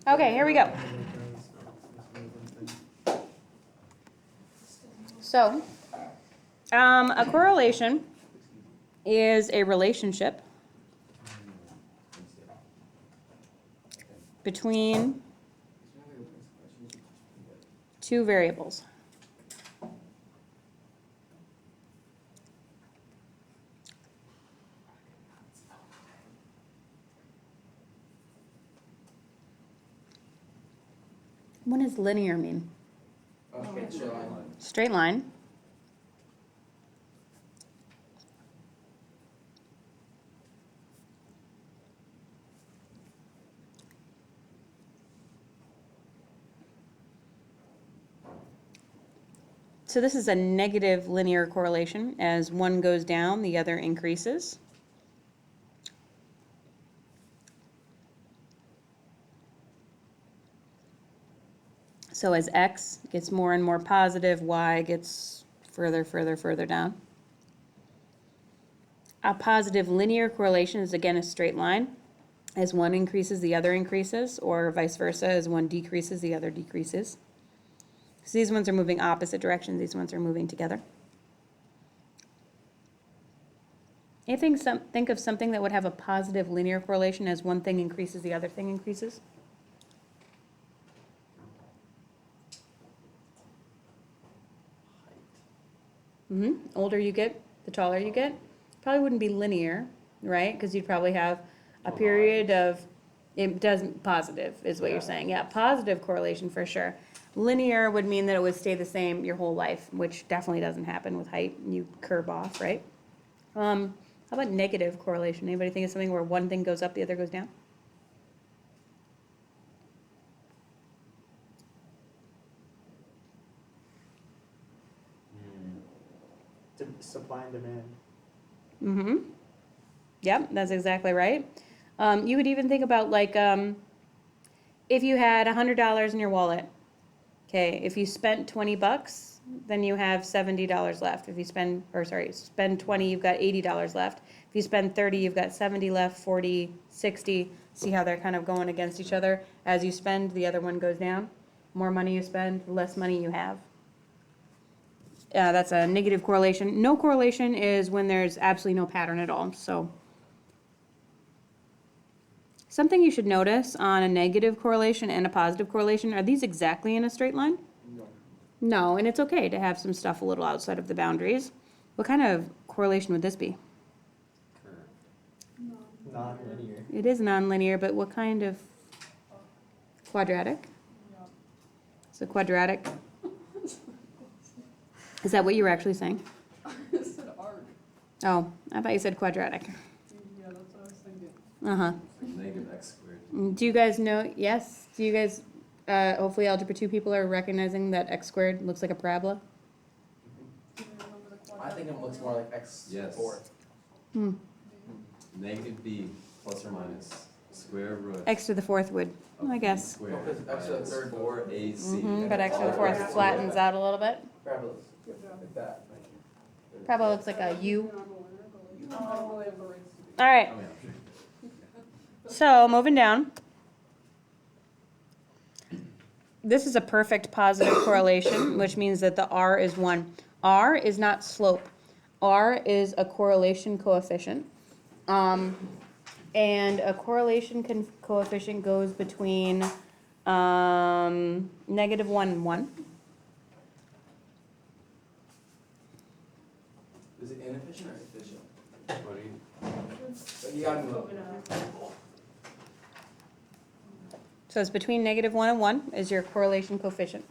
Okay, here we go. So, a correlation is a relationship between two variables. What does linear mean? Straight line. Straight line. So this is a negative linear correlation. As one goes down, the other increases. So as x gets more and more positive, y gets further down. A positive linear correlation is again a straight line. As one increases, the other increases, or vice versa. As one decreases, the other decreases. So these ones are moving opposite directions, these ones are moving together. You think of something that would have a positive linear correlation as one thing increases, the other thing increases? Older you get, the taller you get. Probably wouldn't be linear, right? Because you'd probably have a period of, it doesn't, positive is what you're saying. Yeah, positive correlation for sure. Linear would mean that it would stay the same your whole life, which definitely doesn't happen with height. You curve off, right? How about negative correlation? Anybody think of something where one thing goes up, the other goes down? Supply and demand. Mm-hmm. Yep, that's exactly right. You would even think about like if you had $100 in your wallet. Okay, if you spent 20 bucks, then you have $70 left. If you spend 20, you've got $80 left. If you spend 30, you've got 70 left, 40, 60. See how they're kind of going against each other? As you spend, the other one goes down. More money you spend, the less money you have. That's a negative correlation. No correlation is when there's absolutely no pattern at all. So something you should notice on a negative correlation and a positive correlation, are these exactly in a straight line? No. No, and it's okay to have some stuff a little outside of the boundaries. What kind of correlation would this be? Non-linear. It is nonlinear, but what kind of quadratic? It's a quadratic. Is that what you were actually saying? I said arc. Oh, I thought you said quadratic. Yeah, that's what I was thinking. Uh-huh. Negative x squared. Do you guys know, yes? Do you guys, hopefully Algebra 2 people are recognizing that x squared looks like a parabola? Do you remember the I quadratic think it looks more like x Yes. fourth. Negative b plus or minus square root. X to the fourth would, of I b guess. squared No, 'cause x to the minus third. 4ac. But x to the fourth flattens out a little bit. Parabolas. Good job. Like that. Parabola looks like a U. Oh, they have the rates to be. All right, Oh, yeah. so moving down. This is a perfect positive correlation, which means that the R is 1. R is not slope. R is a correlation coefficient. And a correlation coefficient goes between -1 and 1. Is it inefficient or efficient? What do you? But you gotta move. So it's between -1 and 1 is your correlation coefficient.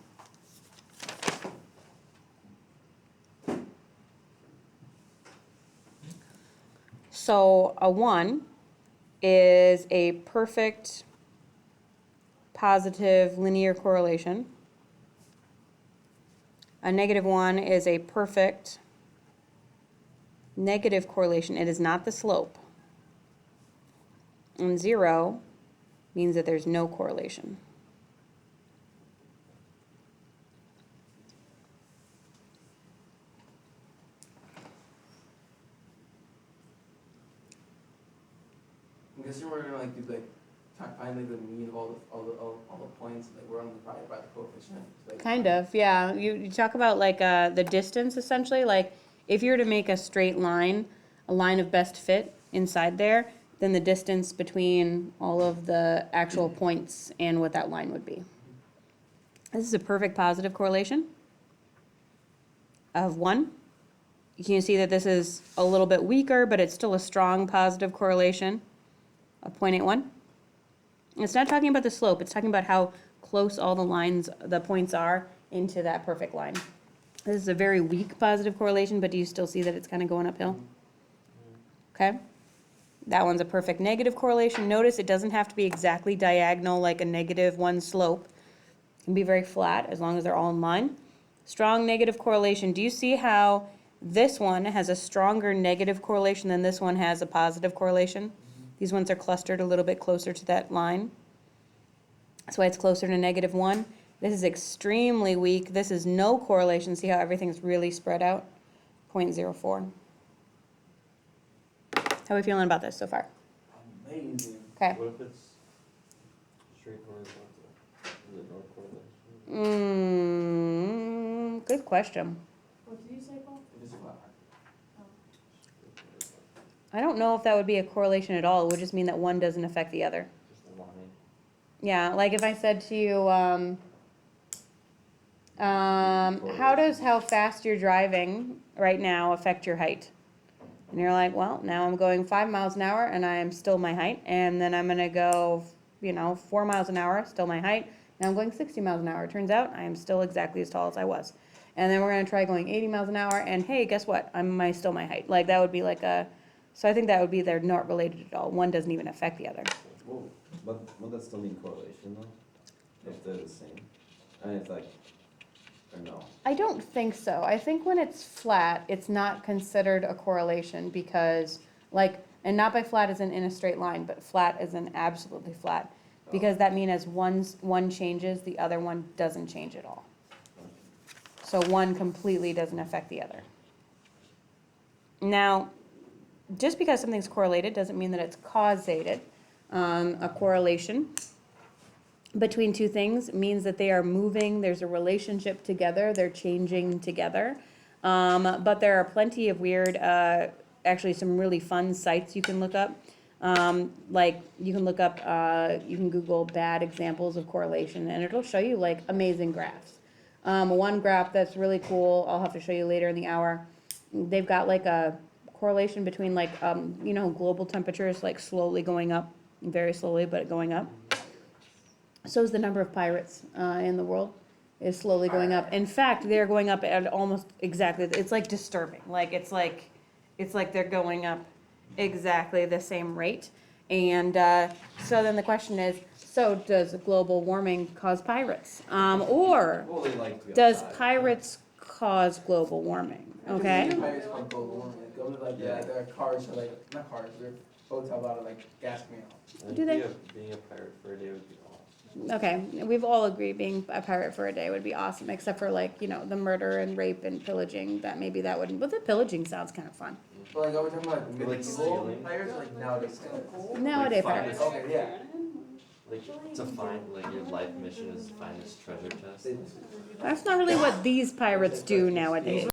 So a 1 is a perfect positive linear correlation. A -1 is a perfect negative correlation. It is not the slope. And 0 means that there's no correlation. I'm guessing we're gonna like do like find like the mean of all the points, like we're only divided by the coefficient. Like, Kind of, yeah. You talk about like the distance essentially. Like if you were to make a straight line, a line of best fit inside there, then the distance between all of the actual points and what that line would be. This is a perfect positive correlation of 1. You can see that this is a little bit weaker, but it's still a strong positive correlation of 0.81. It's not talking about the slope, it's talking about how close all the lines, the points are into that perfect line. This is a very weak positive correlation, but do you still see that it's kind of going uphill? Okay. That one's a perfect negative correlation. Notice it doesn't have to be exactly diagonal like a -1 slope. It can be very flat as long as they're all in line. Strong negative correlation. Do you see how this one has a stronger negative correlation than this one has a positive correlation? These ones are clustered a little bit closer to that line. That's why it's closer to -1. This is extremely weak. This is no correlation. See how everything's really spread out? 0.04. How are we feeling about this so far? amazing. Okay. What if it's straight horizontal? Is it no correlation? Good question. What did you say, Paul? It is flat. I don't know if that would be a correlation at all. It would just mean that one doesn't affect the other. Just a line. Yeah, like if I said to you, how does how fast you're driving right now affect your height? And you're like, well, now I'm going 5 miles an hour and I am still my height. And then I'm gonna go, 4 miles an hour, still my height. Now I'm going 60 miles an hour. It turns out I am still exactly as tall as I was. And then we're gonna try going 80 miles an hour and hey, guess what? Still my height. Like that would be like so I think that would be they're not related at all. One doesn't even affect the other. Whoa, but would that still mean correlation though? If they're the same? And it's like, or no? I don't think so. I think when it's flat, it's not considered a correlation because, and not by flat as in a straight line, but flat as in absolutely flat. Because that means as one changes, the other one doesn't change at all. So one completely doesn't affect the other. Now, just because something's correlated doesn't mean that it's causated. A correlation between two things means that they are moving, there's a relationship together, they're changing together. But there are plenty of weird, actually some really fun sites you can look up. Like you can look up, you can Google bad examples of correlation and it'll show you like amazing graphs. One graph that's really cool, I'll have to show you later in the hour. They've got like a correlation between like, global temperatures like slowly going up, very slowly, but going up. So is the number of pirates in the world is slowly going up. In fact, they're going up at almost exactly, it's like disturbing. It's like they're going up exactly the same rate. And so then the question is, so does global warming cause pirates? Or Well, they like to be does outside. pirates cause global warming? Okay? Pirates want global warming. Go to like there are cars or like not cars, they're boats have a lot of like gas coming out. I think Do they? being a pirate for a day would be awesome. Okay, we've all agreed being a pirate for a day would be awesome, except for like, the murder and rape and pillaging, that maybe that wouldn't, but the pillaging sounds kind of fun. But like, are we talking about like Like medieval stealing? pirates or like nowadays pirates? Nowadays Like pirates. Okay, yeah. Like to find, like your life mission is to find this treasure chest. They- That's not really what these pirates do nowadays.